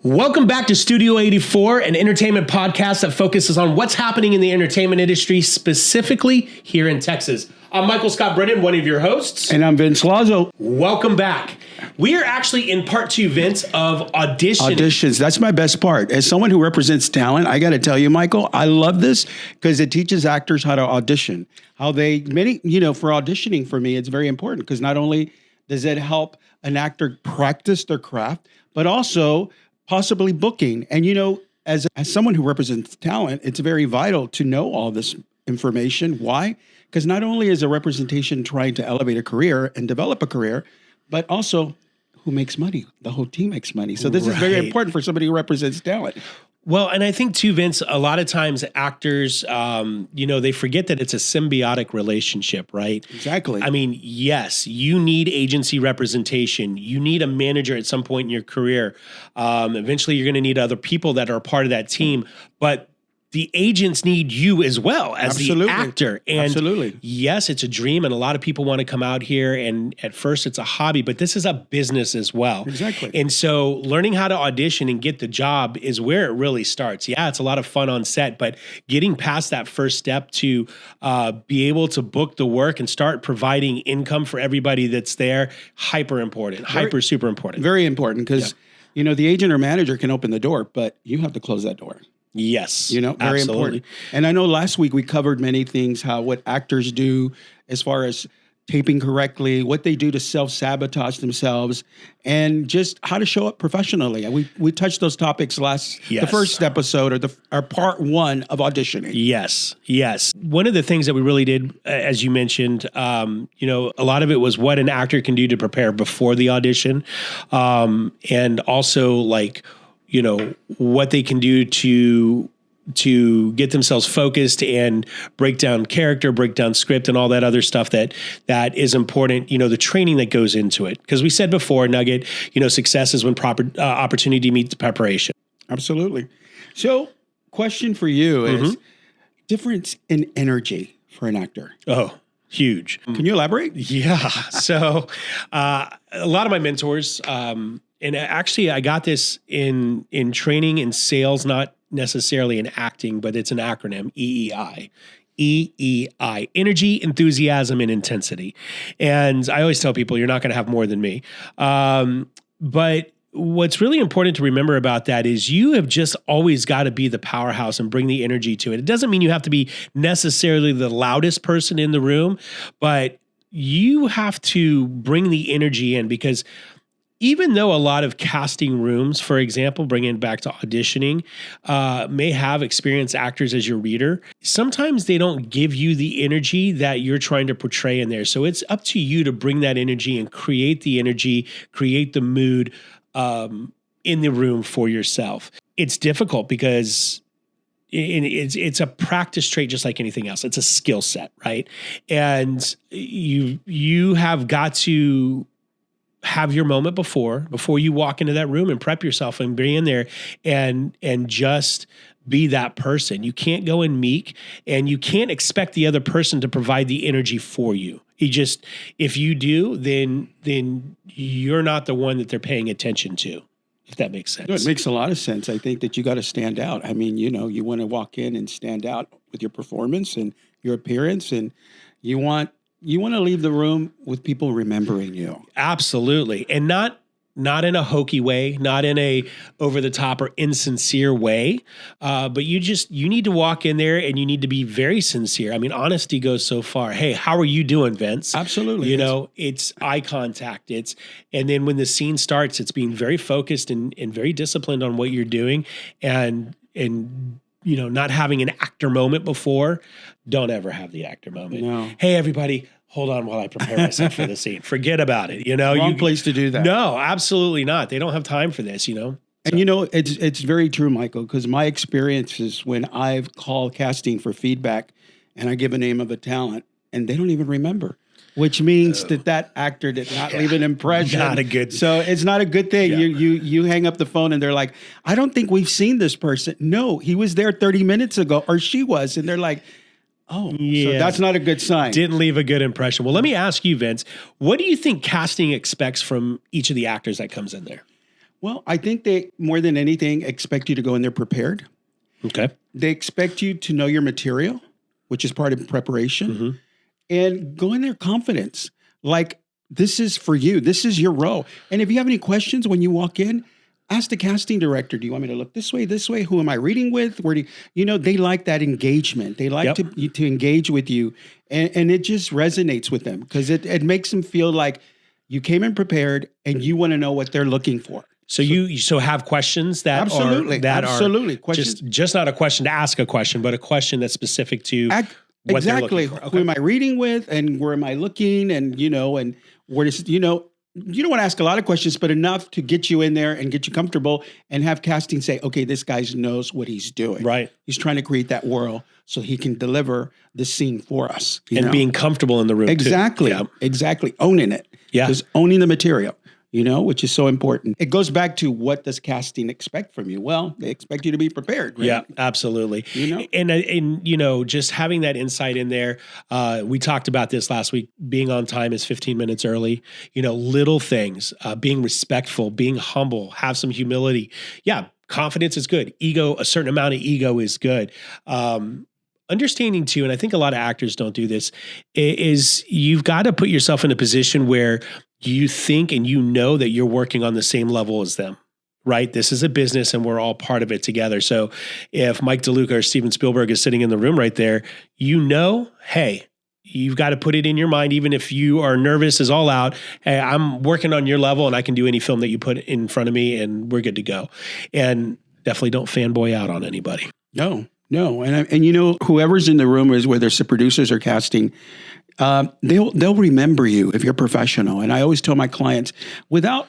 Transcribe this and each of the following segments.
Welcome back to Studio84, an entertainment podcast that focuses on what's happening in the entertainment industry, specifically here in Texas. I'm Michael Scott Brennan, one of your hosts. And I'm Vince Lazzo. Welcome back. We are actually in part 2, Vince, of auditioning. Auditions, that's my best part. As someone who represents talent, I got to tell you, Michael, I love this because it teaches actors how to audition. For auditioning for me, it's very important because not only does it help an actor practice their craft, but also possibly booking. And, as someone who represents talent, it's very vital to know all this information. Why? Because not only is a representation trying to elevate a career and develop a career, but also who makes money? The whole team makes money. So this is very important for somebody who represents talent. Well, and I think too, Vince, a lot of times actors, they forget that it's a symbiotic relationship, right? Exactly. I mean, yes, you need agency representation. You need a manager at some point in your career. Eventually, you're going to need other people that are a part of that team. But the agents need you as well as the actor. And Absolutely. Yes, it's a dream, and a lot of people want to come out here, and at first it's a hobby, but this is a business as well. Exactly. And so learning how to audition and get the job is where it really starts. Yeah, it's a lot of fun on set, but getting past that first step to be able to book the work and start providing income for everybody that's there, super important. Very important because, the agent or manager can open the door, but you have to close that door. Yes. Very absolutely. important. And I know last week we covered many things, what actors do as far as taping correctly, what they do to self-sabotage themselves, and just how to show up professionally. We touched those topics the first episode or part 1 of auditioning. Yes. One of the things that we really did, as you mentioned, a lot of it was what an actor can do to prepare before the audition. And also what they can do to get themselves focused and break down character, break down script, and all that other stuff that is important. The training that goes into it. Because we said before, Nugget, success is when proper opportunity meets preparation. Absolutely. So, question for you is difference in energy for an actor. Oh, huge. Can you elaborate? Yeah. So, a lot of my mentors. And actually, I got this in training in sales, not necessarily in acting, but it's an acronym, E.E.I. E.E.I. Energy, enthusiasm, and intensity. And I always tell people, you're not going to have more than me. But what's really important to remember about that is you have just always got to be the powerhouse and bring the energy to it. It doesn't mean you have to be necessarily the loudest person in the room, but you have to bring the energy in because even though a lot of casting rooms, for example, bringing it back to auditioning, may have experienced actors as your reader, sometimes they don't give you the energy that you're trying to portray in there. So it's up to you to bring that energy and create the energy, create the mood in the room for yourself. It's difficult because it's a practice trait just like anything else. It's a skill set, right? And you have got to have your moment before you walk into that room and prep yourself and be in there and just be that person. You can't go in meek, and you can't expect the other person to provide the energy for you. If you do, then you're not the one that they're paying attention to, if that makes sense. No, it makes a lot of sense. I think that you got to stand out. I mean, you want to walk in and stand out with your performance and your appearance, and you want to leave the room with people remembering you. Absolutely. And not in a hokey way, not in a over the top or insincere way. But you need to walk in there and you need to be very sincere. I mean, honesty goes so far. Hey, how are you doing, Vince? Absolutely. It's eye contact. And then when the scene starts, it's being very focused and very disciplined on what you're doing and not having an actor moment before. Don't ever have the actor moment. No. Hey, everybody, hold on while I prepare myself for the scene. Forget about it. Wrong place to do that. No, absolutely not. They don't have time for this, And it's very true, Michael, because my experience is when I've called casting for feedback and I give a name of a talent and they don't even remember, which means that actor did not leave an impression. Not a good. So it's not a good thing. Yeah. You hang up the phone and they're like, I don't think we've seen this person. No, he was there 30 minutes ago, or she was. And they're like, oh, yeah. So that's not a good sign. Didn't leave a good impression. Well, let me ask you, Vince, what do you think casting expects from each of the actors that comes in there? Well, I think they, more than anything, expect you to go in there prepared. Okay. They expect you to know your material, which is part of preparation, and go in there confidence. Like, this is for you. This is your role. And if you have any questions when you walk in, ask the casting director, do you want me to look this way, this way? Who am I reading with? Where do they like that engagement. They like to engage with you. And it just resonates with them because it makes them feel like you came in prepared and you want to know what they're looking for. So you have questions that absolutely are questions. just not a question to ask a question, but a question that's specific to what they're looking for. Okay. Who am I reading with, and where am I looking, and and where does you don't want to ask a lot of questions, but enough to get you in there and get you comfortable, and have casting say, okay, this guy knows what he's doing. Right. He's trying to create that world so he can deliver the scene for us. And being comfortable in the room. Exactly. Too. Yeah. Exactly. Owning it. Yeah. Just owning the material. Which is so important. It goes back to, what does casting expect from you? Well, they expect you to be prepared. Right? Yeah, absolutely. And just having that insight in there. We talked about this last week. Being on time is 15 minutes early. Little things, being respectful, being humble, have some humility. Yeah, confidence is good. A certain amount of ego is good. Understanding too, and I think a lot of actors don't do this, is you've got to put yourself in a position where you think and that you're working on the same level as them, right? This is a business and we're all part of it together. So if Mike DeLuca or Steven Spielberg is sitting in the room right there, hey, you've got to put it in your mind, even if you are nervous as all out, hey, I'm working on your level and I can do any film that you put in front of me and we're good to go. And definitely don't fanboy out on anybody. No. And whoever's in the room, is whether it's the producers or casting, they'll remember you if you're professional. And I always tell my clients, without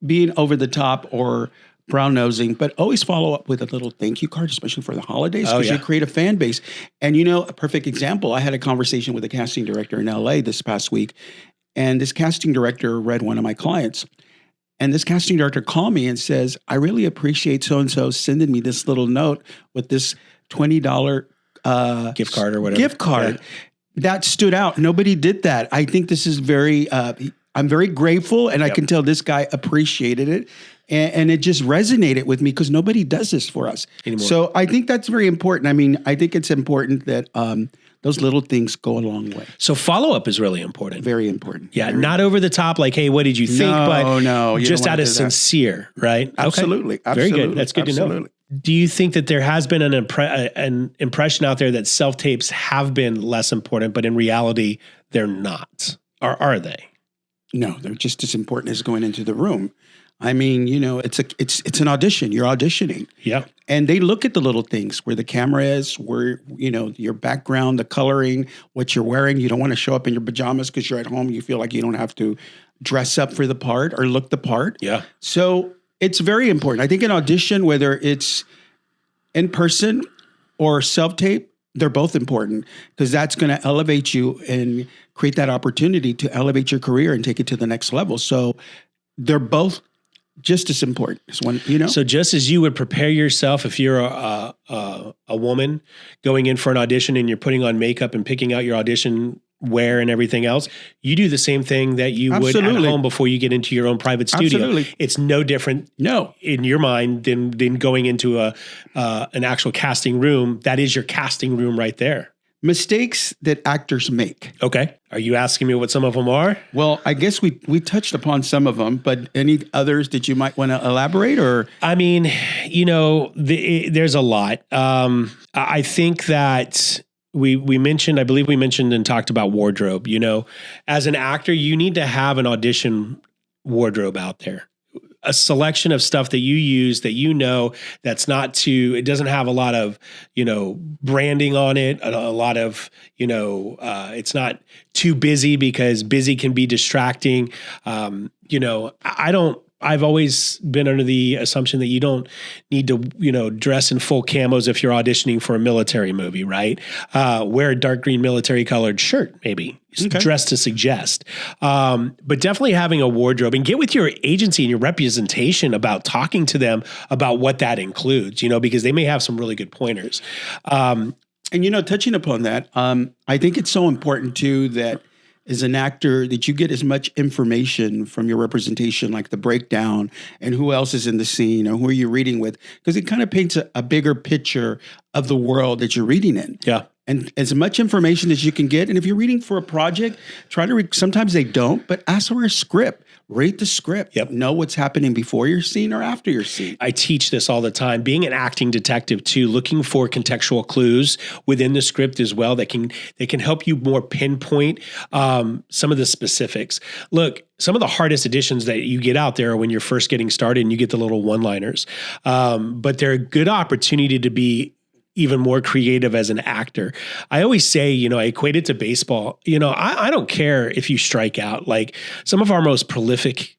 being over the top or brown nosing, but always follow up with a little thank you card, especially for the holidays, because you create a fan base. And a perfect example, I had a conversation with a casting director in LA this past week, and this casting director read one of my clients. And this casting director called me and says, I really appreciate so-and-so sending me this little note with this $20 gift card or whatever. Gift card. Yeah. That stood out. Nobody did that. I think this is I'm very grateful, and I can tell this guy appreciated it. And it just resonated with me because nobody does this for us anymore. So I think that's very important. I mean, I think it's important that those little things go a long way. So follow-up is really important. Very important. Yeah, not over the top, like, hey, what did you think? No, just out of sincere, right? Absolutely. Okay. Very good. That's good to know. Do you think that there has been an impression out there that self-tapes have been less important, but in reality, they're not? Or are they? No, they're just as important as going into the room. I mean, it's an audition. You're auditioning. Yeah. And they look at the little things, where the camera is, where, your background, the coloring, what you're wearing. You don't want to show up in your pajamas because you're at home. You feel like you don't have to dress up for the part or look the part. Yeah. So it's very important. I think an audition, whether it's in person or self-tape, they're both important because that's going to elevate you and create that opportunity to elevate your career and take it to the next level. So they're both just as important as one, So just as you would prepare yourself if you're a woman going in for an audition and you're putting on makeup and picking out your audition wear and everything else, you do the same thing that you would at home before you get into your own private studio. Absolutely. It's no different in your mind than going into an actual casting room. That is your casting room right there. Mistakes that actors make. Okay. Are you asking me what some of them are? Well, I guess we touched upon some of them, but any others that you might want to elaborate? Or I mean, there's a lot. I think that I believe we mentioned and talked about wardrobe. As an actor, you need to have an audition wardrobe out there. A selection of stuff that you use that that's not it doesn't have a lot of, branding on it, a lot of, it's not too busy because busy can be distracting. I've always been under the assumption that you don't need to, dress in full camos if you're auditioning for a military movie, right? Wear a dark green military colored shirt, maybe. Dress to suggest. But definitely having a wardrobe, and get with your agency and your representation about talking to them about what that includes, because they may have some really good pointers. And, touching upon that, I think it's so important too that as an actor that you get as much information from your representation, like the breakdown and who else is in the scene or who are you reading with, because it kind of paints a bigger picture of the world that you're reading in. Yeah. And as much information as you can get. And if you're reading for a project, try to sometimes they don't, but ask for a script. Read the script. Yep. Know what's happening before your scene or after your scene. I teach this all the time. Being an acting detective too, looking for contextual clues within the script as well that can help you more pinpoint some of the specifics. Look, some of the hardest auditions that you get out there are when you're first getting started and you get the little one-liners. But they're a good opportunity to be even more creative as an actor. I always say, I equate it to baseball. I don't care if you strike out. Like some of our most prolific,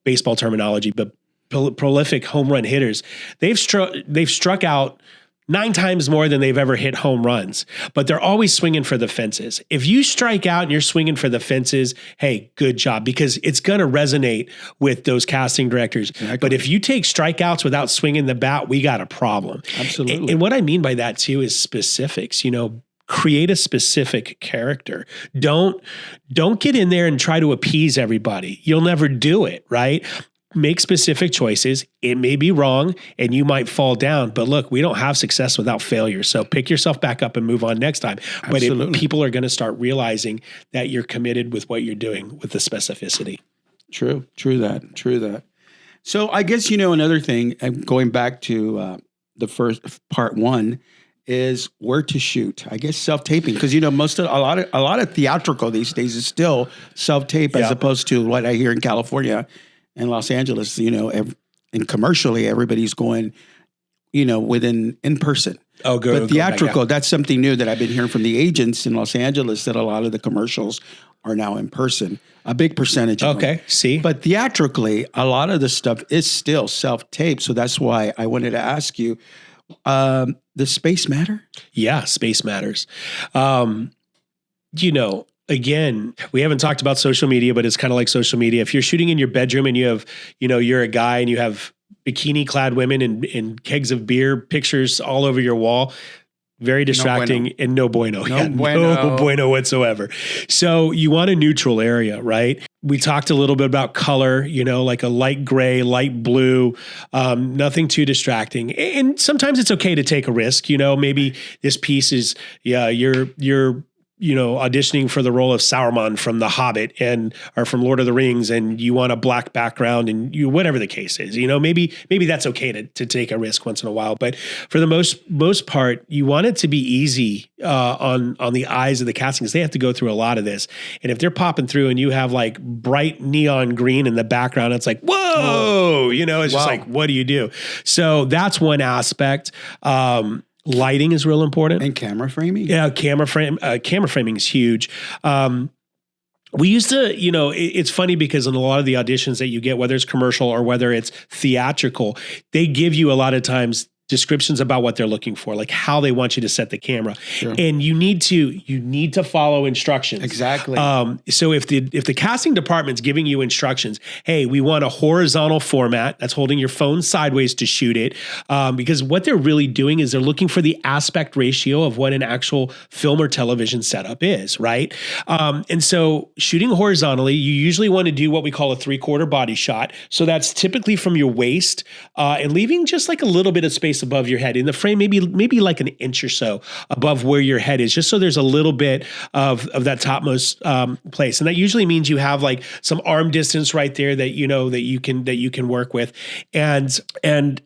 baseball terminology, but prolific home run hitters, they've struck out 9 times more than they've ever hit home runs, but they're always swinging for the fences. If you strike out and you're swinging for the fences, hey, good job, because it's going to resonate with those casting directors. Exactly. But if you take strikeouts without swinging the bat, we got a problem. Absolutely. And what I mean by that too is specifics, create a specific character. Don't get in there and try to appease everybody. You'll never do it, right? Make specific choices. It may be wrong and you might fall down, but look, we don't have success without failure. So pick yourself back up and move on next time. Absolutely. But people are going to start realizing that you're committed with what you're doing with the specificity. True that. So I guess, another thing, going back to the first part one, is where to shoot. I guess self-taping, because a lot of theatrical these days is still self-tape as opposed to what I hear in California and Los Angeles. And commercially everybody's going, within in person. Oh, good. But theatrical, that's something new that I've been hearing from the agents in Los Angeles, that a lot of the commercials are now in person. A big percentage of them. See. But theatrically, a lot of the stuff is still self-tape. So that's why I wanted to ask you, does space matter? Yeah, space matters. Again, we haven't talked about social media, but it's kind of like social media. If you're shooting in your bedroom and you have, you're a guy and you have bikini clad women and kegs of beer pictures all over your wall, very distracting and no bueno. No bueno whatsoever. So you want a neutral area, right? We talked a little bit about color, like a light gray, light blue, nothing too distracting. And sometimes it's okay to take a risk. Maybe this piece is, you're auditioning for the role of Sauron from The Hobbit or from Lord of the Rings, and you want a black background and whatever the case is, maybe that's okay to take a risk once in a while. But for the most part, you want it to be easy on the eyes of the casting, because they have to go through a lot of this. And if they're popping through and you have like bright neon green in the background, it's like, whoa, it's just like, what do you do? So that's one aspect. Lighting is real important. And camera framing? Yeah, camera framing is huge. We used to, it's funny because in a lot of the auditions that you get, whether it's commercial or whether it's theatrical, they give you a lot of times descriptions about what they're looking for, like how they want you to set the camera. Sure. And you need to follow instructions. Exactly. So if the casting department's giving you instructions, hey, we want a horizontal format, that's holding your phone sideways to shoot it, because what they're really doing is they're looking for the aspect ratio of what an actual film or television setup is, right? And so shooting horizontally, you usually want to do what we call a 3/4 body shot. So that's typically from your waist and leaving just like a little bit of space above your head in the frame, maybe like an inch or so above where your head is, just so there's a little bit of that topmost place. And that usually means you have like some arm distance right there that you can work with, and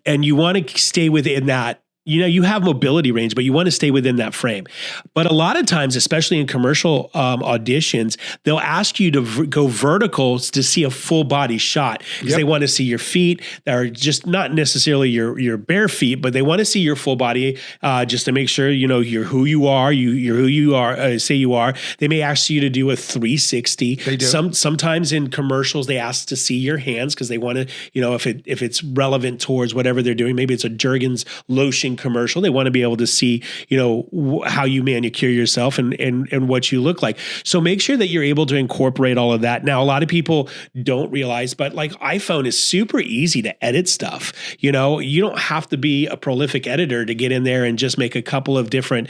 you want to stay within that. You have mobility range, but you want to stay within that frame. But a lot of times, especially in commercial auditions, they'll ask you to go vertical to see a full body shot, because they want to see your feet that are just not necessarily your bare feet, but they want to see your full body just to make sure you're who you are. You're who you are. Say you are. They may ask you to do a 360. They do. Sometimes in commercials they ask to see your hands because they want to if it's relevant towards whatever they're doing. Maybe it's a Jergens lotion commercial. They want to be able to see, how you manicure yourself and what you look like. So make sure that you're able to incorporate all of that. Now, a lot of people don't realize, but like iPhone is super easy to edit stuff. You don't have to be a prolific editor to get in there and just make a couple of different,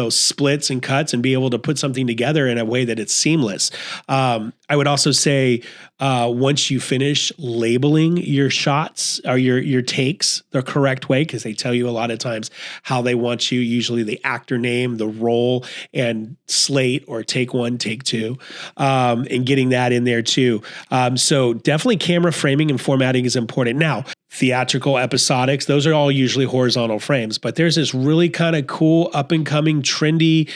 splits and cuts and be able to put something together in a way that it's seamless. I would also say once you finish labeling your shots or your takes the correct way, because they tell you a lot of times how they want you, usually the actor name, the role, and slate or take one, take two, and getting that in there too. So definitely camera framing and formatting is important. Now, theatrical episodics, those are all usually horizontal frames, but there's this really kind of cool up and coming trendy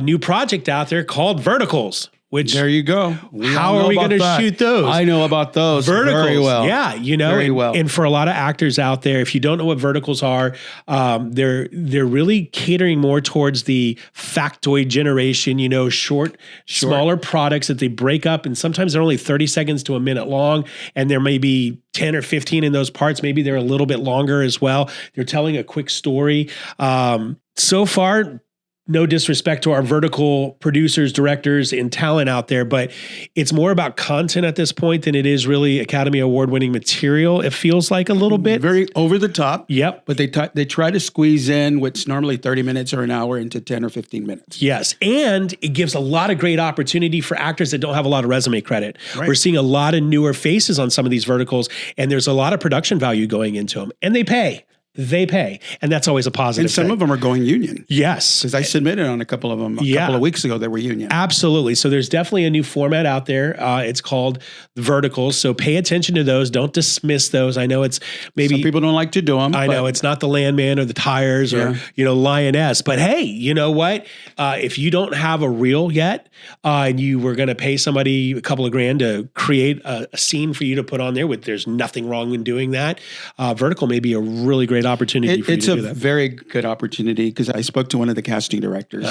new project out there called verticals. Which, there you go. How are we going to shoot those? I know about those verticals. Very well. Yeah, very well. And for a lot of actors out there, if you don't know what verticals are, they're really catering more towards the factoid generation. Short, smaller products that they break up, and sometimes they're only 30 seconds to a minute long, and there may be 10 or 15 in those parts. Maybe they're a little bit longer as well. They're telling a quick story. So far, no disrespect to our vertical producers, directors, and talent out there, but it's more about content at this point than it is really Academy Award-winning material. It feels like a little bit. Very over the top. Yep. But they try to squeeze in what's normally 30 minutes or an hour into 10 or 15 minutes. Yes. And it gives a lot of great opportunity for actors that don't have a lot of resume credit. Right. We're seeing a lot of newer faces on some of these verticals, and there's a lot of production value going into them. And they pay. And that's always a positive And some thing. of them are going union. Yes. Because I submitted on a couple of them couple of weeks ago that were union. Absolutely. So there's definitely a new format out there. It's called verticals. So pay attention to those. Don't dismiss those. I know it's maybe some people don't like to do them. I know it's not the Landman or the Tires or, Lioness, but hey, you know what? If you don't have a reel yet, and you were going to pay somebody a couple of grand to create a scene for you to put on there there's nothing wrong in doing that. Vertical may be a really great opportunity for you to do that. It's a very good opportunity because I spoke to one of the casting directors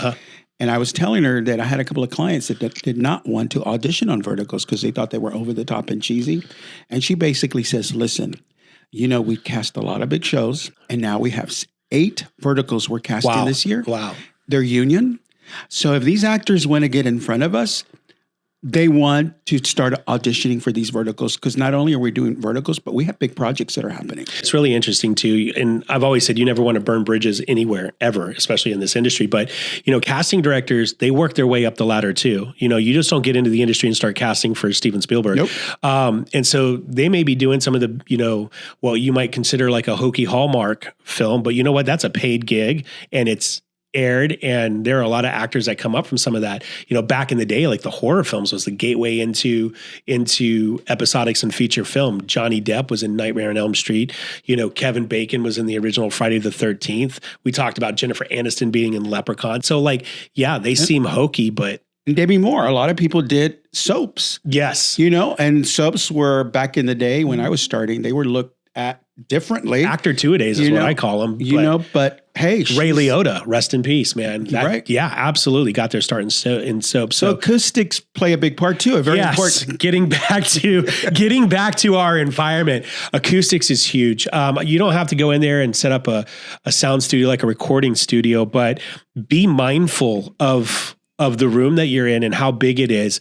and I was telling her that I had a couple of clients that did not want to audition on verticals because they thought they were over the top and cheesy. And she basically says, listen, we cast a lot of big shows and now we have 8 verticals we're casting this year. Wow. They're union. So if these actors want to get in front of us, they want to start auditioning for these verticals because not only are we doing verticals, but we have big projects that are happening. It's really interesting too. And I've always said you never want to burn bridges anywhere, ever, especially in this industry. But, casting directors, they work their way up the ladder too. You just don't get into the industry and start casting for Steven Spielberg. Nope. And so they may be doing some of the, what you might consider like a hokey Hallmark film, but you know what? That's a paid gig and it's aired, and there are a lot of actors that come up from some of that. Back in the day, like the horror films was the gateway into episodics and feature film. Johnny Depp was in Nightmare on Elm Street. Kevin Bacon was in the original Friday the 13th. We talked about Jennifer Aniston being in Leprechaun. So they seem hokey, but and Demi Moore, a lot of people did soaps. Yes. And soaps were back in the day when I was starting, they were looked at differently. Actor two-a-days is what I call them. But hey, Ray Liotta, rest in peace, man. Right? Yeah, absolutely. Got their start in soap. So acoustics play a big part too. A very important. Getting back to our environment, acoustics is huge. You don't have to go in there and set up a sound studio like a recording studio, but be mindful of the room that you're in and how big it is.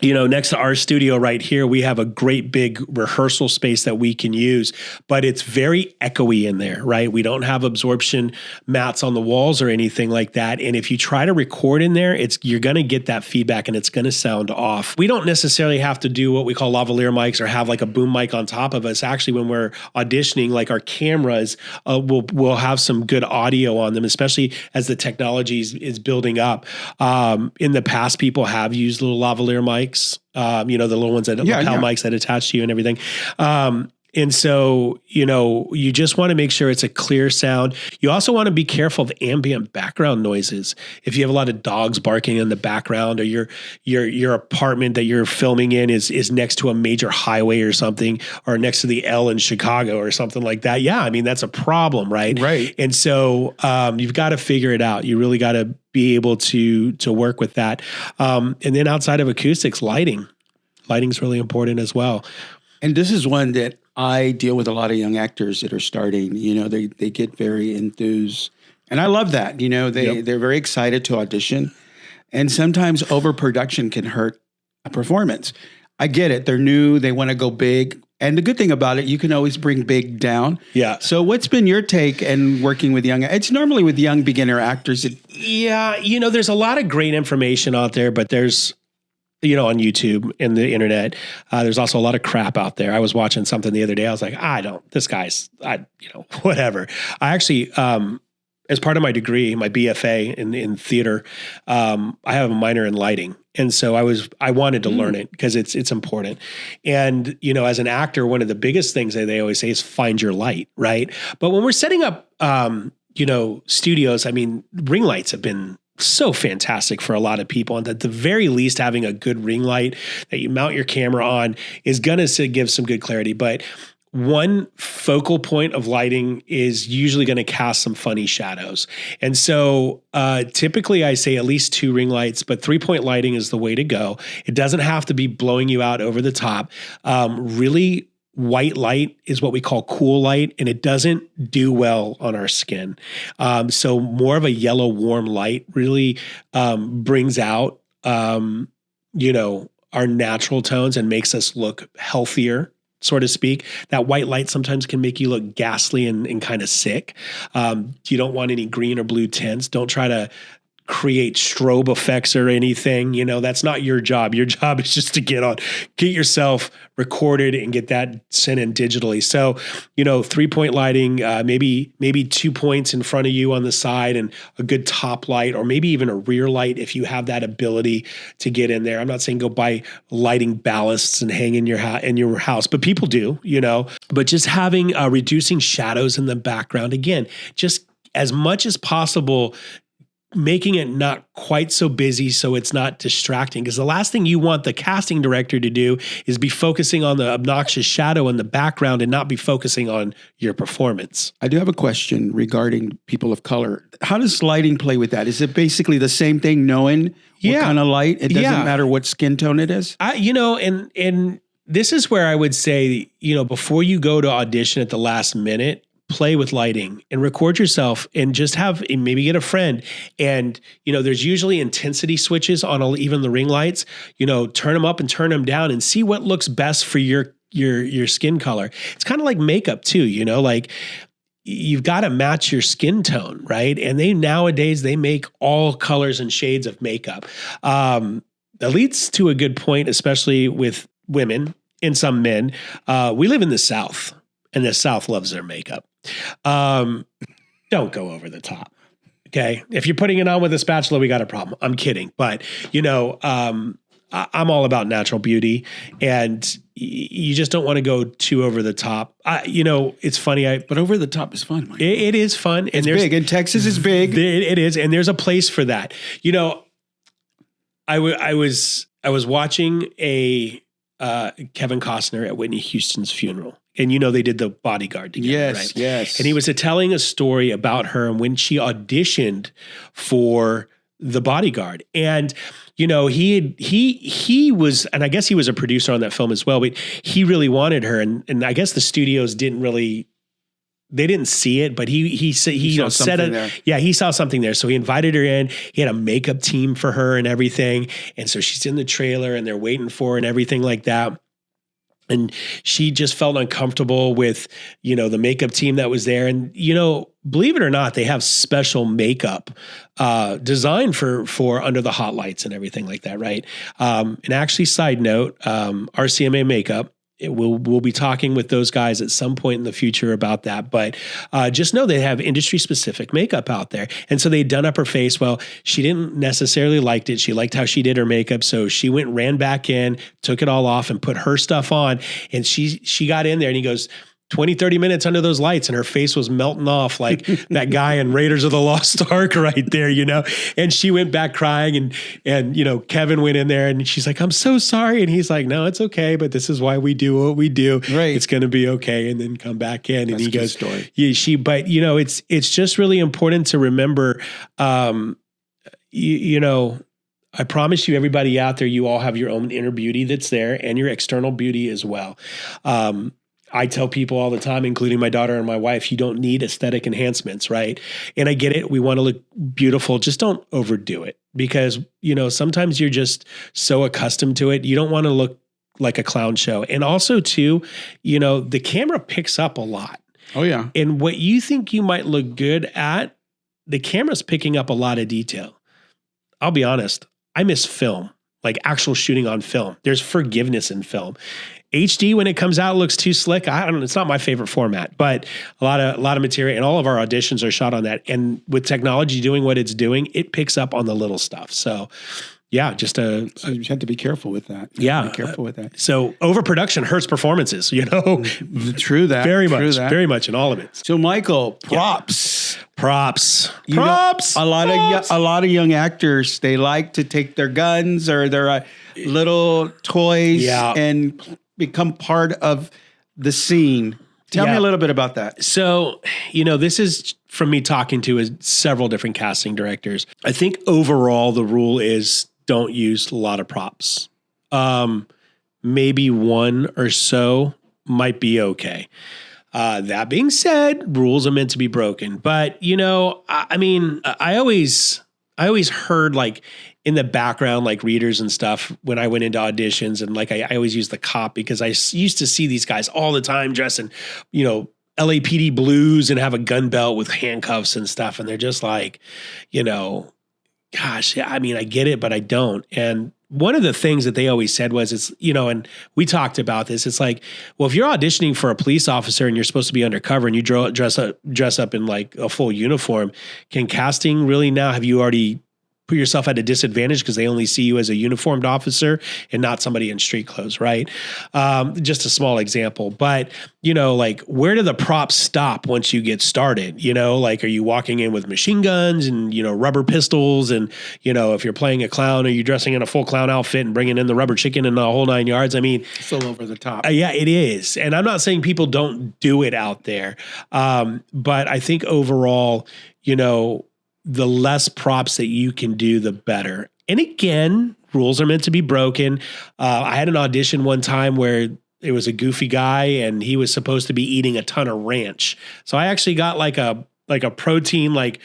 Next to our studio right here, we have a great big rehearsal space that we can use, but it's very echoey in there, right? We don't have absorption mats on the walls or anything like that. And if you try to record in there, you're going to get that feedback and it's going to sound off. We don't necessarily have to do what we call lavalier mics or have like a boom mic on top of us. Actually, when we're auditioning, like our cameras will have some good audio on them, especially as the technology is building up. In the past, people have used little lavalier mics. The little ones that lapel mics that attach to you and everything. And so, you just want to make sure it's a clear sound. You also want to be careful of ambient background noises. If you have a lot of dogs barking in the background, or your apartment that you're filming in is next to a major highway or something, or next to the L in Chicago or something like that. Yeah, I mean, that's a problem, right? Right. And so you've got to figure it out. You really got to be able to work with that. And then outside of acoustics, lighting. Lighting's really important as well. And this is one that I deal with a lot of young actors that are starting. They get very enthused, and I love that. They're very excited to audition, and sometimes overproduction can hurt a performance. I get it. They're new. They want to go big. And the good thing about it, you can always bring big down. Yeah. So what's been your take in working with it's normally with young beginner actors. Yeah. There's a lot of great information out there, but there's, on YouTube and the internet, there's also a lot of crap out there. I was watching something the other day. I was like, whatever. I actually, as part of my degree, my BFA in theater, I have a minor in lighting. And so I wanted to learn it because it's important. And, as an actor, one of the biggest things that they always say is find your light, right? But when we're setting up, studios, ring lights have been so fantastic for a lot of people. And at the very least, having a good ring light that you mount your camera on is going to give some good clarity. But one focal point of lighting is usually going to cast some funny shadows. And so typically I say at least 2 ring lights, but 3-point lighting is the way to go. It doesn't have to be blowing you out over the top. Really, white light is what we call cool light, and it doesn't do well on our skin. So more of a yellow warm light really brings out, our natural tones and makes us look healthier, so to speak. That white light sometimes can make you look ghastly and kind of sick. You don't want any green or blue tints. Don't try to create strobe effects or anything. That's not your job. Your job is just to get yourself recorded and get that sent in digitally. So, 3-point lighting, maybe 2 points in front of you on the side and a good top light, or maybe even a rear light if you have that ability to get in there. I'm not saying go buy lighting ballasts and hang in your house, but people do, but just having reducing shadows in the background, again, just as much as possible, making it not quite so busy so it's not distracting. Because the last thing you want the casting director to do is be focusing on the obnoxious shadow in the background and not be focusing on your performance. I do have a question regarding people of color. How does lighting play with that? Is it basically the same thing, knowing what kind of light? It doesn't matter what skin tone it is? And this is where I would say, before you go to audition at the last minute, play with lighting and record yourself and just maybe get a friend. And, there's usually intensity switches on even the ring lights, turn them up and turn them down and see what looks best for your skin color. It's kind of like makeup too, like you've got to match your skin tone, right? And nowadays they make all colors and shades of makeup. That leads to a good point, especially with women and some men. We live in the South, and the South loves their makeup. Don't go over the top. Okay. If you're putting it on with a spatula, we got a problem. I'm kidding. But, I'm all about natural beauty, and you just don't want to go too over the top. It's funny. But over the top is fun, Mike. It is fun. It's big. And Texas is big. It is. And there's a place for that. I was watching Kevin Costner at Whitney Houston's funeral. And they did The Bodyguard together, right? Yes. And he was telling a story about her and when she auditioned for The Bodyguard. And, he was, and I guess he was a producer on that film as well, but he really wanted her. And I guess the studios they didn't see it, but he said, he said it. There. Yeah, he saw something there. So he invited her in. He had a makeup team for her and everything. And so she's in the trailer and they're waiting for her and everything like that. And she just felt uncomfortable with, the makeup team that was there. And, believe it or not, they have special makeup designed for under the hot lights and everything like that, right? And actually, side note, RCMA makeup, we'll be talking with those guys at some point in the future about that. But just know they have industry-specific makeup out there. And so they'd done up her face. Well, she didn't necessarily liked it. She liked how she did her makeup. So she ran back in, took it all off and put her stuff on. And she got in there and he goes, 20, 30 minutes under those lights and her face was melting off like that guy in Raiders of the Lost Ark right there, and she went back crying and Kevin went in there and she's like, I'm so sorry. And he's like, no, it's okay. But this is why we do what we do. Right. It's going to be okay. And then come back in. That's and he goes, story. Yeah, but it's just really important to remember, I promise you, everybody out there, you all have your own inner beauty that's there and your external beauty as well. I tell people all the time, including my daughter and my wife, you don't need aesthetic enhancements, right? And I get it. We want to look beautiful. Just don't overdo it because, sometimes you're just so accustomed to it. You don't want to look like a clown show. And also too, the camera picks up a lot. Oh yeah. And what you think you might look good at, the camera's picking up a lot of detail. I'll be honest. I miss film, like actual shooting on film. There's forgiveness in film. HD, when it comes out, looks too slick. I don't know. It's not my favorite format, but a lot of material, and all of our auditions are shot on that. And with technology doing what it's doing, it picks up on the little stuff. So yeah, so you have to be careful with that. Yeah. Be careful with that. So overproduction hurts performances, True that. Very much in all of it. So Michael, props. Yeah. Props. A lot of young actors, they like to take their guns or their little toys and become part of the scene. Tell me a little bit about that. So, this is from me talking to several different casting directors. I think overall the rule is don't use a lot of props. Maybe one or so might be okay. That being said, rules are meant to be broken. But, I always heard like in the background, like readers and stuff when I went into auditions, and like I always use the cop because I used to see these guys all the time dressing, LAPD blues and have a gun belt with handcuffs and stuff. And they're just like, gosh, I get it, but I don't. And one of the things that they always said was, and we talked about this. It's like, well, if you're auditioning for a police officer and you're supposed to be undercover and you dress up in like a full uniform, can casting really now, have you already put yourself at a disadvantage because they only see you as a uniformed officer and not somebody in street clothes, right? Just a small example, but like where do the props stop once you get started? Like, are you walking in with machine guns and, rubber pistols? And, if you're playing a clown, are you dressing in a full clown outfit and bringing in the rubber chicken and the whole 9 yards? It's all over the top. Yeah, it is. And I'm not saying people don't do it out there. But I think overall, the less props that you can do, the better. And again, rules are meant to be broken. I had an audition one time where it was a goofy guy and he was supposed to be eating a ton of ranch. So I actually got like a protein, like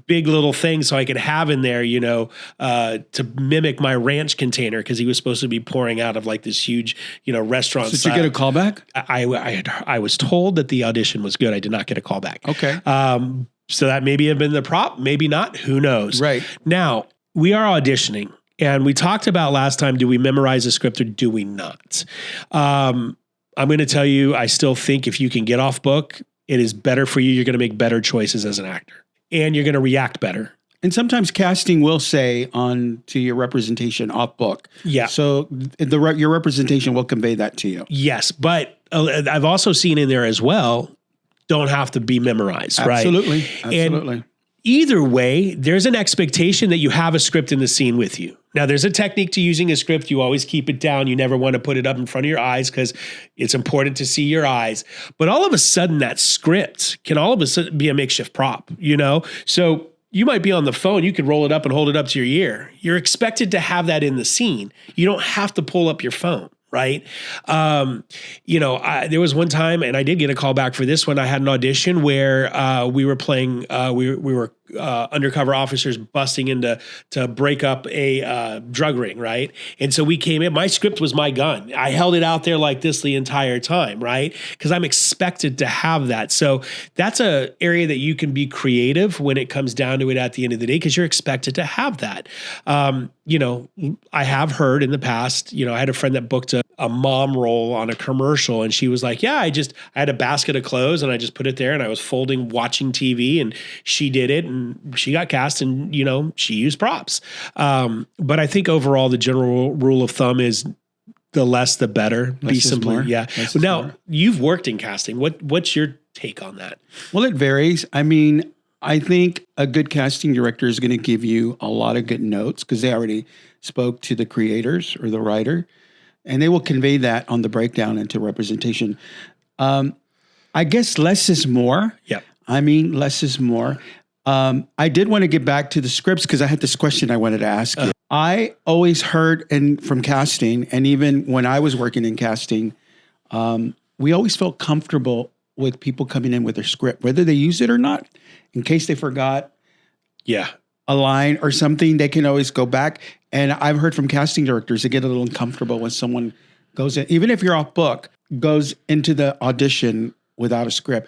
big little thing so I could have in there, to mimic my ranch container because he was supposed to be pouring out of like this huge, restaurant. So did you get a callback? I was told that the audition was good. I did not get a callback. Okay. So that maybe have been the prop, maybe not, who knows? Right. Now, we are auditioning, and we talked about last time, do we memorize a script or do we not? I'm going to tell you, I still think if you can get off book, it is better for you. You're going to make better choices as an actor, and you're going to react better. And sometimes casting will say to your representation off book. Yeah. So your representation will convey that to you. Yes, but I've also seen in there as well, don't have to be memorized, Absolutely. right? Absolutely. And either way, there's an expectation that you have a script in the scene with you. Now, there's a technique to using a script. You always keep it down. You never want to put it up in front of your eyes because it's important to see your eyes. But all of a sudden, that script can all of a sudden be a makeshift prop, So you might be on the phone. You could roll it up and hold it up to your ear. You're expected to have that in the scene. You don't have to pull up your phone. Right. There was one time, and I did get a call back for this one. I had an audition where we were playing, we were undercover officers busting to break up a drug ring, right? And so we came in. My script was my gun. I held it out there like this the entire time, right? Because I'm expected to have that. So that's an area that you can be creative when it comes down to it at the end of the day, because you're expected to have that. I have heard in the past, I had a friend that booked a mom role on a commercial, and she was like, yeah, I had a basket of clothes and I just put it there and I was watching TV, and she did it and she got cast, and, she used props. But I think overall the general rule of thumb is the less, the better. Less be simply, more. yeah. Now you've worked in casting. What's your take on that? Well, it varies. I think a good casting director is going to give you a lot of good notes because they already spoke to the creators or the writer, and they will convey that on the breakdown into representation. I guess less is more. Yeah. Less is more. I did want to get back to the scripts because I had this question I wanted to ask you. I always heard from casting, and even when I was working in casting, we always felt comfortable with people coming in with their script, whether they use it or not, in case they forgot Yeah. a line or something, they can always go back. And I've heard from casting directors, they get a little uncomfortable when someone goes in, even if you're off book, goes into the audition without a script.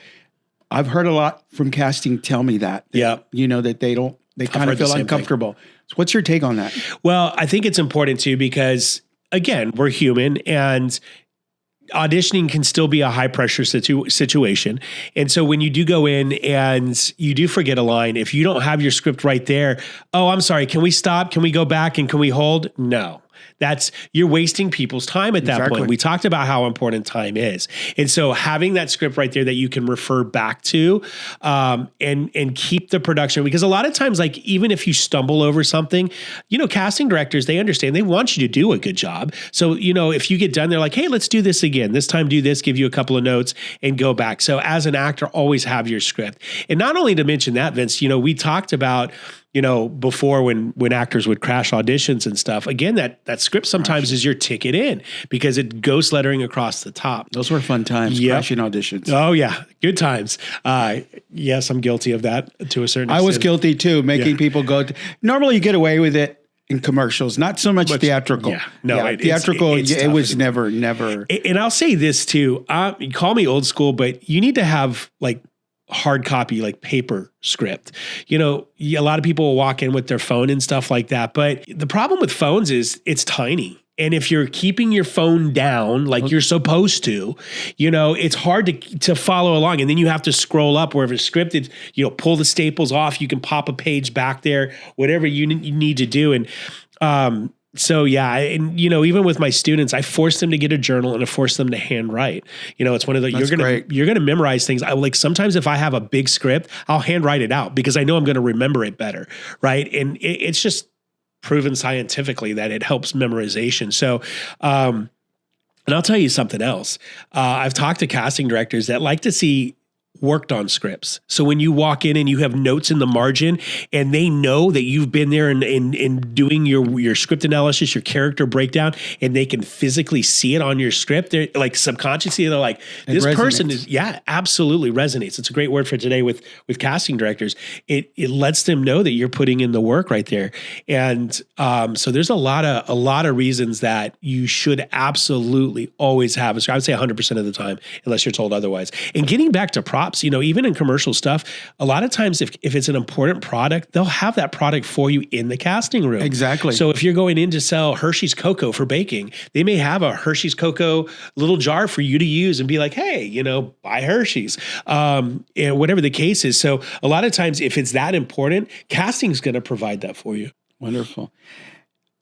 I've heard a lot from casting tell me that, Yeah. you know, that they kind of feel uncomfortable. So what's your take on that? Well, I think it's important too, because again, we're human and auditioning can still be a high pressure situation. And so when you do go in and you do forget a line, if you don't have your script right there, oh, I'm sorry, can we stop? Can we go back and can we hold? No. You're wasting people's time at that point. We talked about how important time is. And so having that script right there that you can refer back to, and keep the production, because a lot of times, like even if you stumble over something, you know, casting directors, they understand, they want you to do a good job. So, you know, if you get done, they're like, hey, let's do this again. This time do this, give you a couple of notes and go back. So as an actor, always have your script. And not only to mention that, Vince, you know, we talked about, you know, before when actors would crash auditions and stuff, again, that script sometimes is your ticket in because it ghost lettering across the top. Those were fun times, crashing auditions. Oh yeah. Good times. Yes, I'm guilty of that to a certain extent. I was guilty too, making people go. Normally you get away with it in commercials, not so much theatrical. Yeah. No, theatrical, it was never. And I'll say this too, you call me old school, but you need to have like hard copy, like paper script. You know, a lot of people will walk in with their phone and stuff like that. But the problem with phones is it's tiny. And if you're keeping your phone down like you're supposed to, you know, it's hard to follow along. And then you have to scroll up wherever it's scripted, you know, pull the staples off. You can pop a page back there, whatever you need to do. And, so yeah, and you know, even with my students, I force them to get a journal and I force them to handwrite. You know, it's one of the you're gonna memorize things. I like sometimes if I have a big script, I'll handwrite it out because I know I'm gonna remember it better, right? And it's just proven scientifically that it helps memorization. So, and I'll tell you something else. I've talked to casting directors that like to see worked on scripts. So when you walk in and you have notes in the margin and they know that you've been there in doing your script analysis, your character breakdown, and they can physically see it on your script, they're like subconsciously, they're like, this person is, absolutely resonates. It's a great word for today with casting directors. It lets them know that you're putting in the work right there. And so there's a lot of reasons that you should absolutely always have a script. I would say 100% of the time, unless you're told otherwise. And getting back to props, you know, even in commercial stuff, a lot of times if it's an important product, they'll have that product for you in the casting room. Exactly. So if you're going in to sell Hershey's Cocoa for baking, they may have a Hershey's Cocoa little jar for you to use and be like, hey, you know, buy Hershey's, and whatever the case is. So a lot of times if it's that important, casting's going to provide that for you. Wonderful.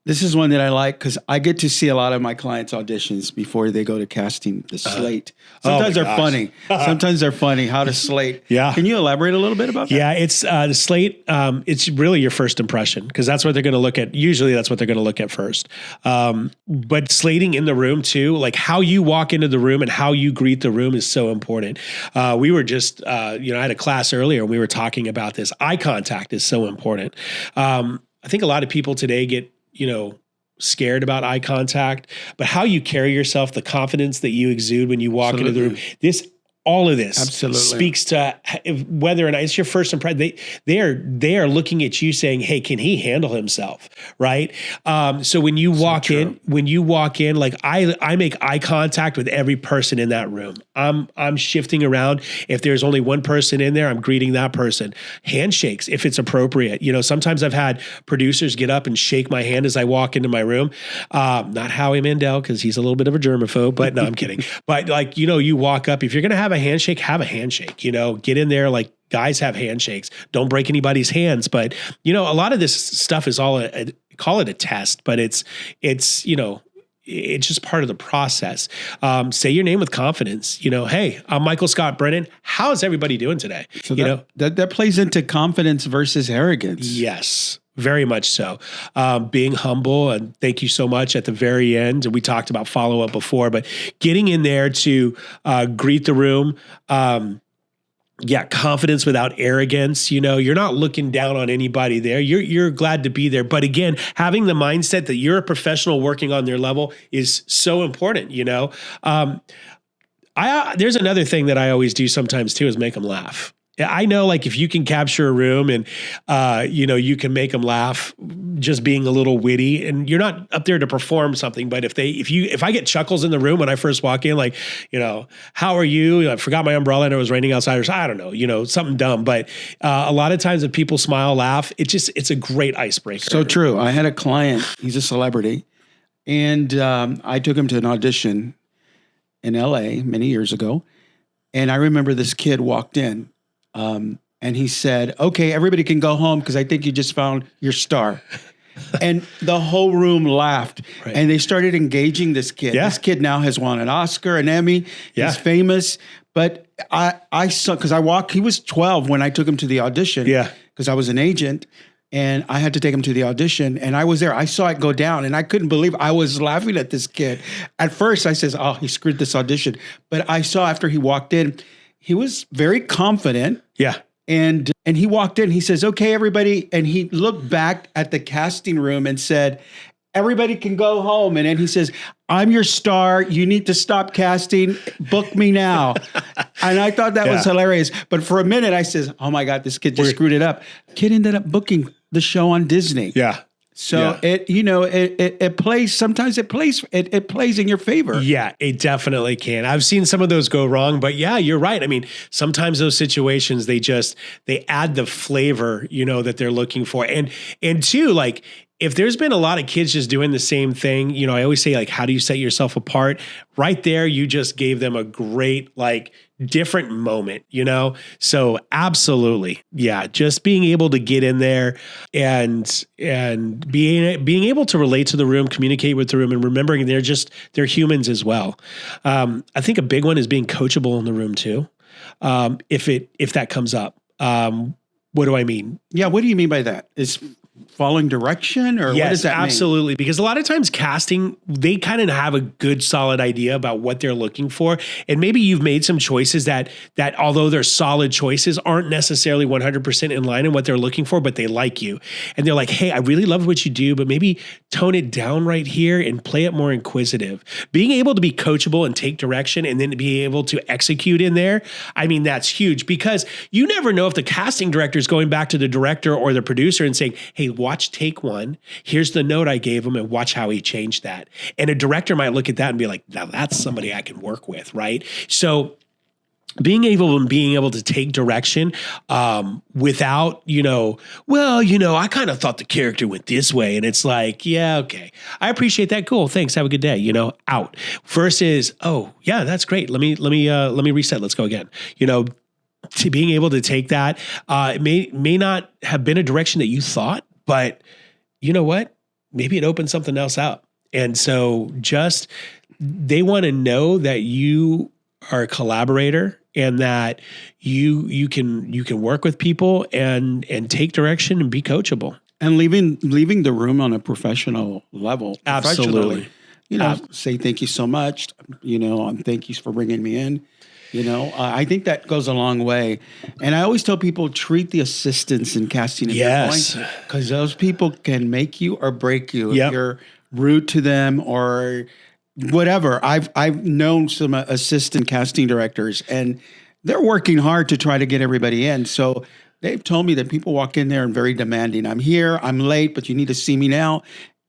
This is one that I like because I get to see a lot of my clients' auditions before they go to casting, the slate. Sometimes they're funny. Sometimes they're funny, how to slate. Yeah. Can you elaborate a little bit about that? Yeah, it's the slate. It's really your first impression because that's what they're going to look at. Usually that's what they're going to look at first. But slating in the room too, like how you walk into the room and how you greet the room is so important. We were just, I had a class earlier and we were talking about this. Eye contact is so important. I think a lot of people today get, scared about eye contact, but how you carry yourself, the confidence that you exude when you walk into the room, all of this speaks to whether or not it's your first impression. They are looking at you saying, hey, can he handle himself? Right. So when you walk in, like I make eye contact with every person in that room. I'm shifting around. If there's only one person in there, I'm greeting that person. Handshakes, if it's appropriate. Sometimes I've had producers get up and shake my hand as I walk into my room. Not Howie Mandel, because he's a little bit of a germaphobe, but no, I'm kidding. But you walk up, if you're going to have a handshake, get in there. Like guys have handshakes, don't break anybody's hands. But a lot of this stuff is all call it a test, but it's just part of the process. Say your name with confidence. Hey, I'm Michael Scott Brennan. How's everybody doing today? So that plays into confidence versus arrogance. Yes. Very much so. Being humble, and thank you so much at the very end. And we talked about follow-up before, but getting in there to greet the room. Confidence without arrogance. You're not looking down on anybody there. You're glad to be there. But again, having the mindset that you're a professional working on their level is so important. There's another thing that I always do sometimes too is make them laugh. I know, like, if you can capture a room and, you can make them laugh just being a little witty, and you're not up there to perform something, but if I get chuckles in the room when I first walk in, like, how are you? I forgot my umbrella and it was raining outside, or I don't know, something dumb. But a lot of times if people smile, laugh, it's a great icebreaker. So true. I had a client, he's a celebrity, and I took him to an audition in LA many years ago. And I remember this kid walked in. And he said, "Okay, everybody can go home because I think you just found your star." And the whole room laughed. Right. And they started engaging this kid. Yeah. This kid now has won an Oscar, an Emmy. Yeah. He's famous. But I saw, because he was 12 when I took him to the audition. Yeah. Because I was an agent. And I had to take him to the audition, and I was there. I saw it go down, and I couldn't believe I was laughing at this kid. At first, I says, "Oh, he screwed this audition." But I saw after he walked in, he was very confident. Yeah. And he walked in, he says, "Okay, everybody." And he looked back at the casting room and said, "Everybody can go home." And then he says, "I'm your star. You need to stop casting. Book me now." And I thought that was hilarious. But for a minute, I says, "Oh my God, this kid just screwed it up." Kid ended up booking the show on Disney. Yeah. So it plays, sometimes it plays in your favor. Yeah, it definitely can. I've seen some of those go wrong, but yeah, you're right. I mean, sometimes those situations, they add the flavor, that they're looking for. And two, like, if there's been a lot of kids just doing the same thing, I always say, like, how do you set yourself apart? Right there, you just gave them a great, like, different moment, So absolutely. Yeah. Just being able to get in there and being able to relate to the room, communicate with the room, and remembering they're humans as well. I think a big one is being coachable in the room too. If that comes up. What do I mean? Yeah. What do you mean by that? Is following direction, or what does that mean? Absolutely. Because a lot of times casting, they kind of have a good solid idea about what they're looking for. And maybe you've made some choices that although they're solid choices, aren't necessarily 100% in line in what they're looking for, but they like you. And they're like, "Hey, I really love what you do, but maybe tone it down right here and play it more inquisitive." Being able to be coachable and take direction and then to be able to execute in there, I mean, that's huge, because you never know if the casting director is going back to the director or the producer and saying, "Hey, watch take one. Here's the note I gave him, and watch how he changed that." And a director might look at that and be like, "Now that's somebody I can work with," right? So being able to take direction without, I kind of thought the character went this way, and it's like, yeah, okay, I appreciate that. Cool, thanks. Have a good day. Out. Versus, "Oh yeah, that's great. Let me reset. Let's go again." To being able to take that, it may not have been a direction that you thought, but you know what? Maybe it opens something else out. And so they want to know that you are a collaborator and that you can work with people and take direction and be coachable. And leaving the room on a professional level. Absolutely. Say thank you so much. Thank you for bringing me in. I think that goes a long way. And I always tell people, treat the assistants in casting and because those people can make you or break you. Yep. If you're rude to them or whatever. I've known some assistant casting directors, and they're working hard to try to get everybody in. So they've told me that people walk in there and very demanding. "I'm here, I'm late, but you need to see me now."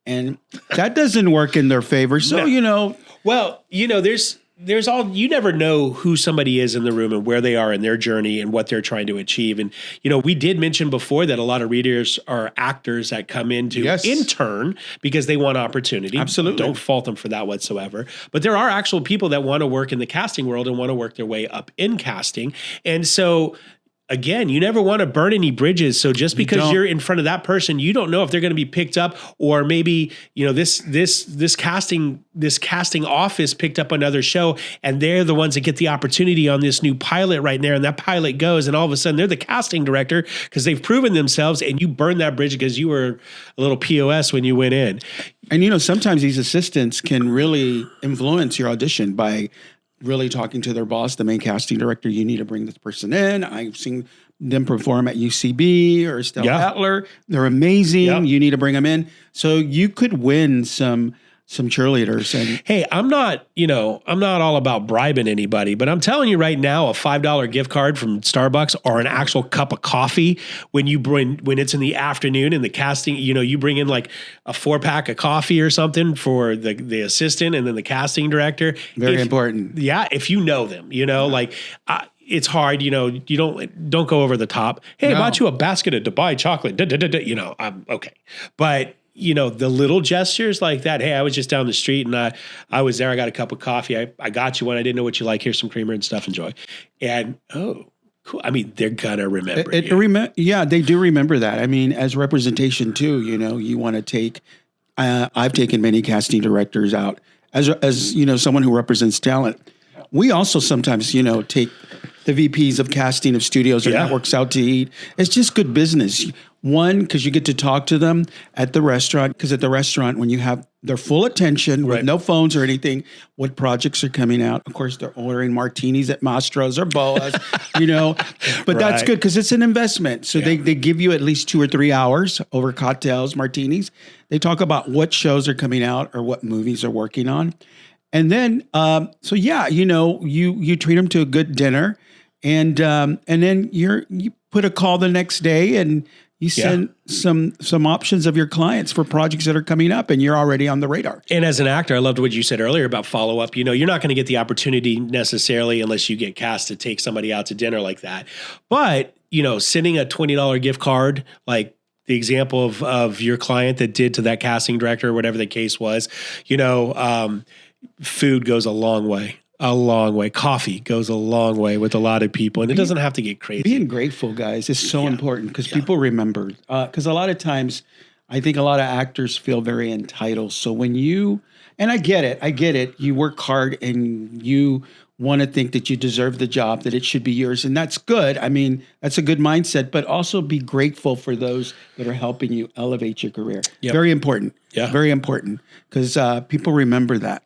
And that doesn't work in their favor. So, no. Well, there's you never know who somebody is in the room and where they are in their journey and what they're trying to achieve. And, we did mention before that a lot of readers are actors that come in to intern because they want opportunity. Absolutely. Don't fault them for that whatsoever. But there are actual people that want to work in the casting world and want to work their way up in casting. And so, again, you never want to burn any bridges. So just because you're in front of that person, you don't know if they're going to be picked up, or maybe, this casting office picked up another show and they're the ones that get the opportunity on this new pilot right there. And that pilot goes, and all of a sudden they're the casting director because they've proven themselves, and you burn that bridge because you were a little POS when you went in. And, sometimes these assistants can really influence your audition by really talking to their boss, the main casting director. "You need to bring this person in. I've seen them perform at UCB or Stella Adler. They're amazing. You need to bring them in." So you could win some some cheerleaders. And Hey, I'm not all about bribing anybody, but I'm telling you right now, a $5 gift card from Starbucks or an actual cup of coffee when it's in the afternoon and the casting, you bring in like a 4-pack of coffee or something for the assistant and then the casting director. very important. Yeah. If you know them, it's hard, you don't go over the top. Hey, I bought you a basket of Dubai chocolate. I'm okay. But the little gestures like that. Hey, I was just down the street and I was there. I got a cup of coffee. I got you one. I didn't know what you like. Here's some creamer and stuff. Enjoy. And cool. I mean, they're gonna remember. Yeah, they do remember that. I mean, as representation too. You want to take. I've taken many casting directors out as someone who represents talent. We also sometimes take the VPs of casting of studios or networks out to eat. It's just good business. One, because you get to talk to them at the restaurant. Because at the restaurant, when you have their full attention with no phones or anything, what projects are coming out. Of course, they're ordering martinis at Mastro's or Boa's, But that's good because it's an investment. So they give you at least 2 or 3 hours over cocktails, martinis. They talk about what shows are coming out or what movies are working on. And then, you treat them to a good dinner, and then you put a call the next day, and you send some options of your clients for projects that are coming up, and you're already on the radar. And as an actor, I loved what you said earlier about follow up. You're not going to get the opportunity necessarily unless you get cast to take somebody out to dinner like that. But sending a $20 gift card, like the example of your client that did to that casting director or whatever the case was, food goes a long way. A long way. Coffee goes a long way with a lot of people, and it doesn't have to get crazy. Being grateful, guys, is so important because people remember. Because a lot of times, I think a lot of actors feel very entitled. So when and I get it. You work hard and you want to think that you deserve the job, that it should be yours, and that's good. I mean, that's a good mindset. But also be grateful for those that are helping you elevate your career. Yep. Very important. Yeah, very important because people remember that.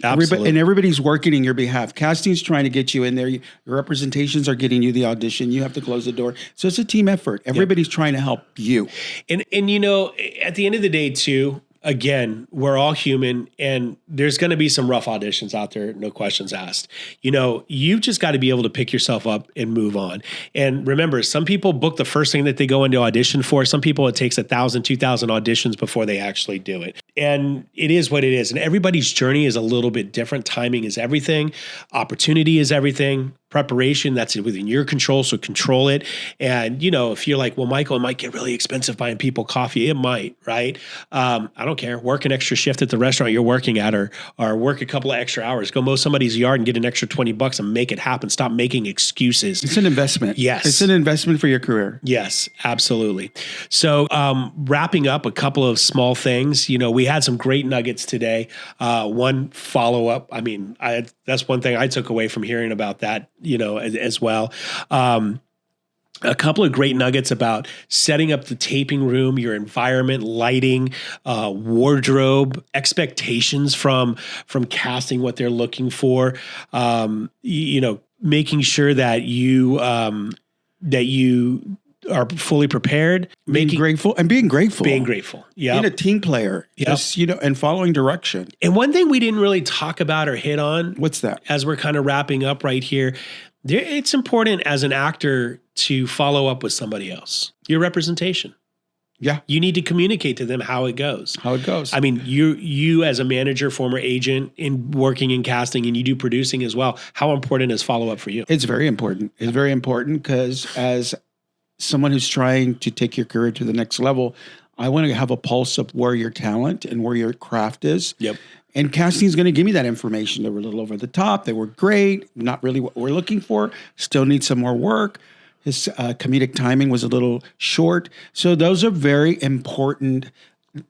Absolutely. Everybody's working in your behalf. Casting's trying to get you in there. Your representations are getting you the audition. You have to close the door. So it's a team effort. Everybody's trying to help you. And at the end of the day too, again, we're all human and there's going to be some rough auditions out there. No questions asked. You've just got to be able to pick yourself up and move on. And remember, some people book the first thing that they go into audition for. Some people, it takes 1,000, 2,000 auditions before they actually do it. And it is what it is. And everybody's journey is a little bit different. Timing is everything. Opportunity is everything. Preparation, that's within your control, so control it. And, if you're like, well, Michael, it might get really expensive buying people coffee. It might, right? I don't care. Work an extra shift at the restaurant you're working at or work a couple of extra hours. Go mow somebody's yard and get an extra $20 and make it happen. Stop making excuses. It's an investment. Yes. It's an investment for your career. Yes, absolutely. So wrapping up a couple of small things, we had some great nuggets today. One follow-up. I mean, that's one thing I took away from hearing about that, as well. A couple of great nuggets about setting up the taping room, your environment, lighting, wardrobe, expectations from casting, what they're looking for, making sure that you are fully prepared. Being grateful. Being grateful. Yeah. Being a team player. Yep. Just, and following direction. And one thing we didn't really talk about or hit on. What's that? As we're kind of wrapping up right here, it's important as an actor to follow up with somebody else. Your representation. Yeah. You need to communicate to them how it goes. I mean, you as a manager, former agent in working in casting, and you do producing as well. How important is follow up for you? It's very important. It's very important because as someone who's trying to take your career to the next level, I want to have a pulse of where your talent and where your craft is. Yep. And casting is going to give me that information. They were a little over the top. They were great. Not really what we're looking for. Still need some more work. His comedic timing was a little short. So those are very important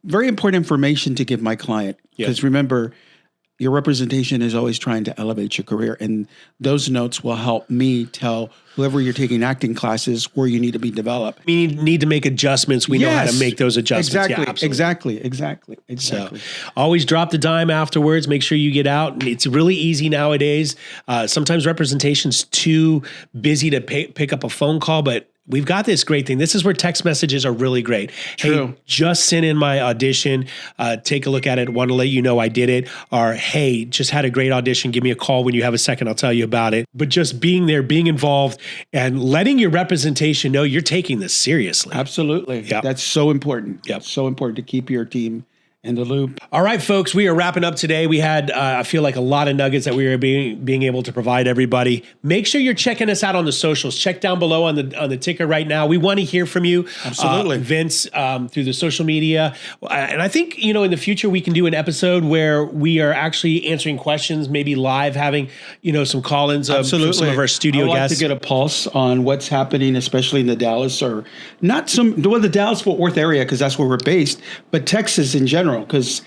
information to give my client. Because remember, your representation is always trying to elevate your career. And those notes will help me tell whoever you're taking acting classes where you need to be developed. We need to make adjustments. We know how to make those adjustments. Exactly. So always drop the dime afterwards. Make sure you get out. It's really easy nowadays. Sometimes representation's too busy to pick up a phone call, but we've got this great thing. This is where text messages are really great. True. Hey, just sent in my audition. Take a look at it. Want to let you know I did it. Or, hey, just had a great audition. Give me a call when you have a second. I'll tell you about it. But just being there, being involved, and letting your representation know you're taking this seriously. Absolutely. Yep. That's so important. Yep. So important to keep your team in the loop. All right, folks, we are wrapping up today. We had, I feel like, a lot of nuggets that we were being able to provide everybody. Make sure you're checking us out on the socials. Check down below on the ticker right now. We want to hear from you. Absolutely. Vince, through the social media. And I think, in the future, we can do an episode where we are actually answering questions, maybe live, having, some call-ins from some of our studio I'd like guests. to get a pulse on what's happening, especially in the Dallas or the Dallas-Fort Worth area, because that's where we're based, but Texas in general. Because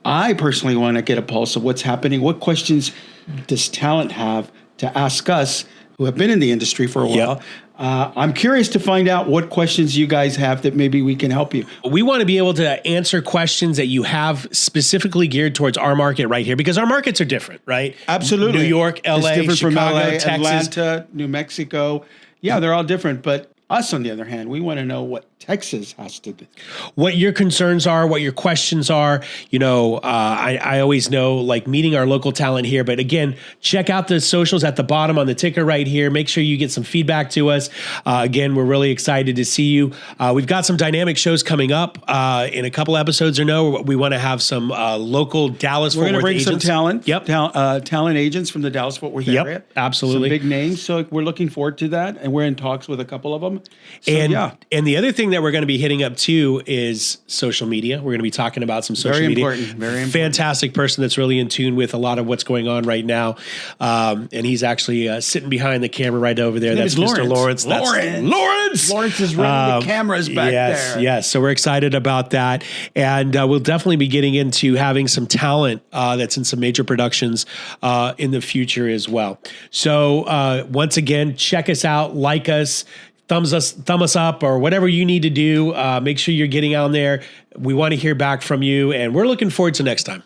I personally want to get a pulse of what's happening. What questions does talent have to ask us who have been in the industry for a while? Yep. I'm curious to find out what questions you guys have that maybe we can help you. We want to be able to answer questions that you have specifically geared towards our market right here, because our markets are different, right? Absolutely. New York, LA, it's different Chicago, from LA, Texas. Atlanta, New Mexico. Yeah, they're all different. But us, on the other hand, we want to know what Texas has to do. What your concerns are, what your questions are. I always know, like, meeting our local talent here. But again, check out the socials at the bottom on the ticker right here. Make sure you get some feedback to us. Again, we're really excited to see you. We've got some dynamic shows coming up in a couple episodes or no. We want to have some local Dallas Fort Worth agents. We're going to bring some talent. Yep. Talent agents from the Dallas Fort Worth area. Yep, absolutely. Some big names. So we're looking forward to that. And we're in talks with a couple of them. So, And the other thing that we're going to be hitting up too is social media. We're going to be talking about some social media. Very important. Fantastic person that's really in tune with a lot of what's going on right now. And he's actually sitting behind the camera right over there. That's Mr. Lawrence. Lawrence is running the cameras back there. Yes. So we're excited about that. And we'll definitely be getting into having some talent that's in some major productions in the future as well. So once again, check us out, like us, thumb us up, or whatever you need to do. Make sure you're getting out there. We want to hear back from you, and we're looking forward to next time.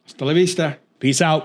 Hasta la vista. Peace out.